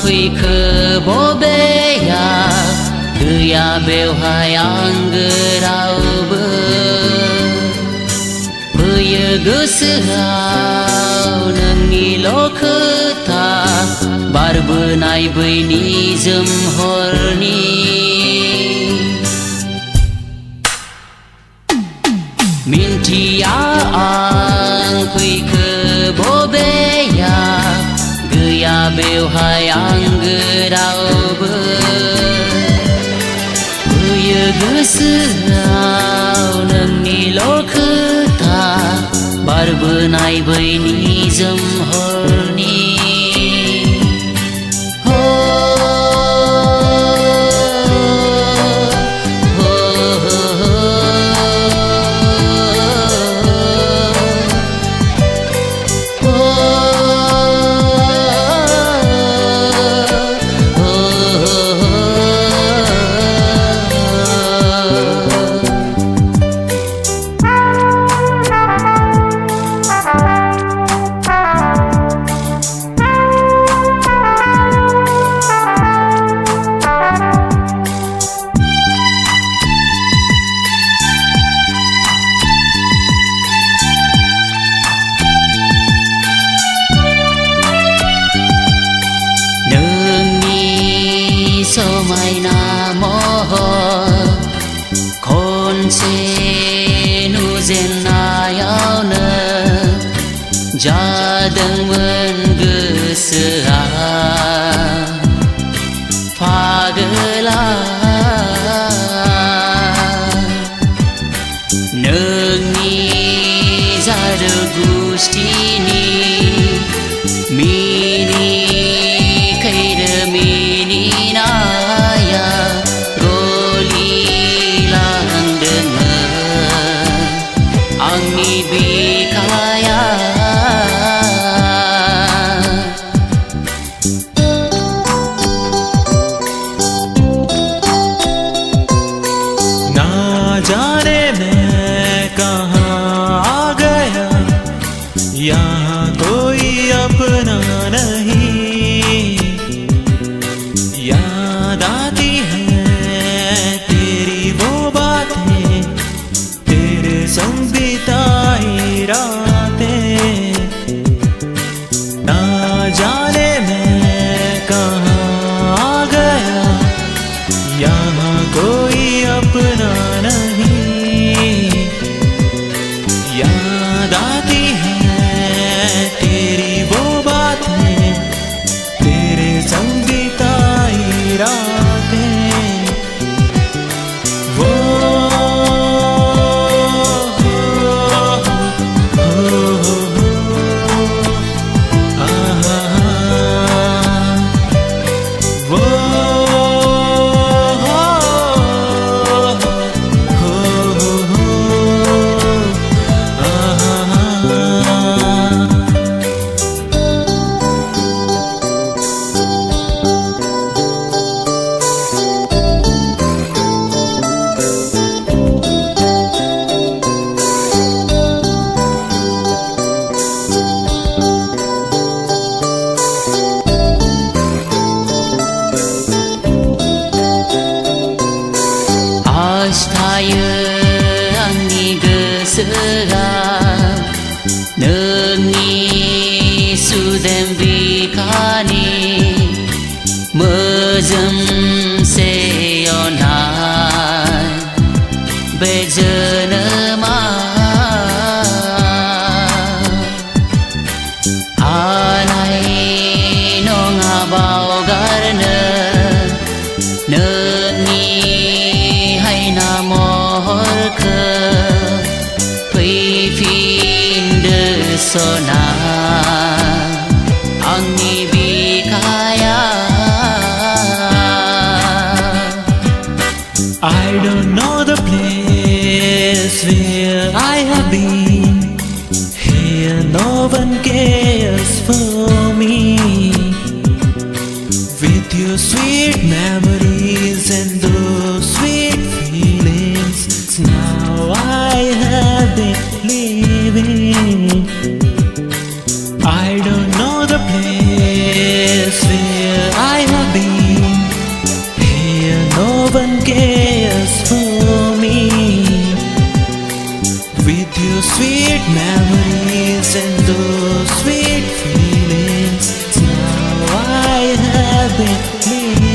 फैखो बबेया गैया बेवहाय आंगो रावबो फैयो गोसोआव नोंनिल' खोथा बारबोनाय बैनि जोमहरनि मिन्थिया आं फैखो बबेया गैया बेवहाय आंगो रावबो फैयो गोसोआव नोंनिल' खोथा बारबोनाय बैनि जोमहरनि समायना महर खनसे नुजेननायावनो जादोंमोन गोसोआ फागोला नोंनि जादु गुस्थिनि मिनि खैरो मिनिनाया गलिलांदोंमोन आंनि बिखाया ना जाने मैं कहाँ आ गया यहाँ कोई अपना नहीं याद आती हैं तेरी वो बातें तेरे संग बिताई रातें ना जाने मैं कहाँ आ गया यहाँ कोई अपना नहीं याद आती हैं तेरी वो बातें तेरे संग बिताई रातें वो वो आस्थायो आंनि गोसोआ नोंनि सुदेम बिखानि मोजोमसे अननाय बे जोनोमा हानाय नङा बावगारनो नोंनि हायना महरखौ फैफिनदो सना आंनि बिखाया यादें मेरी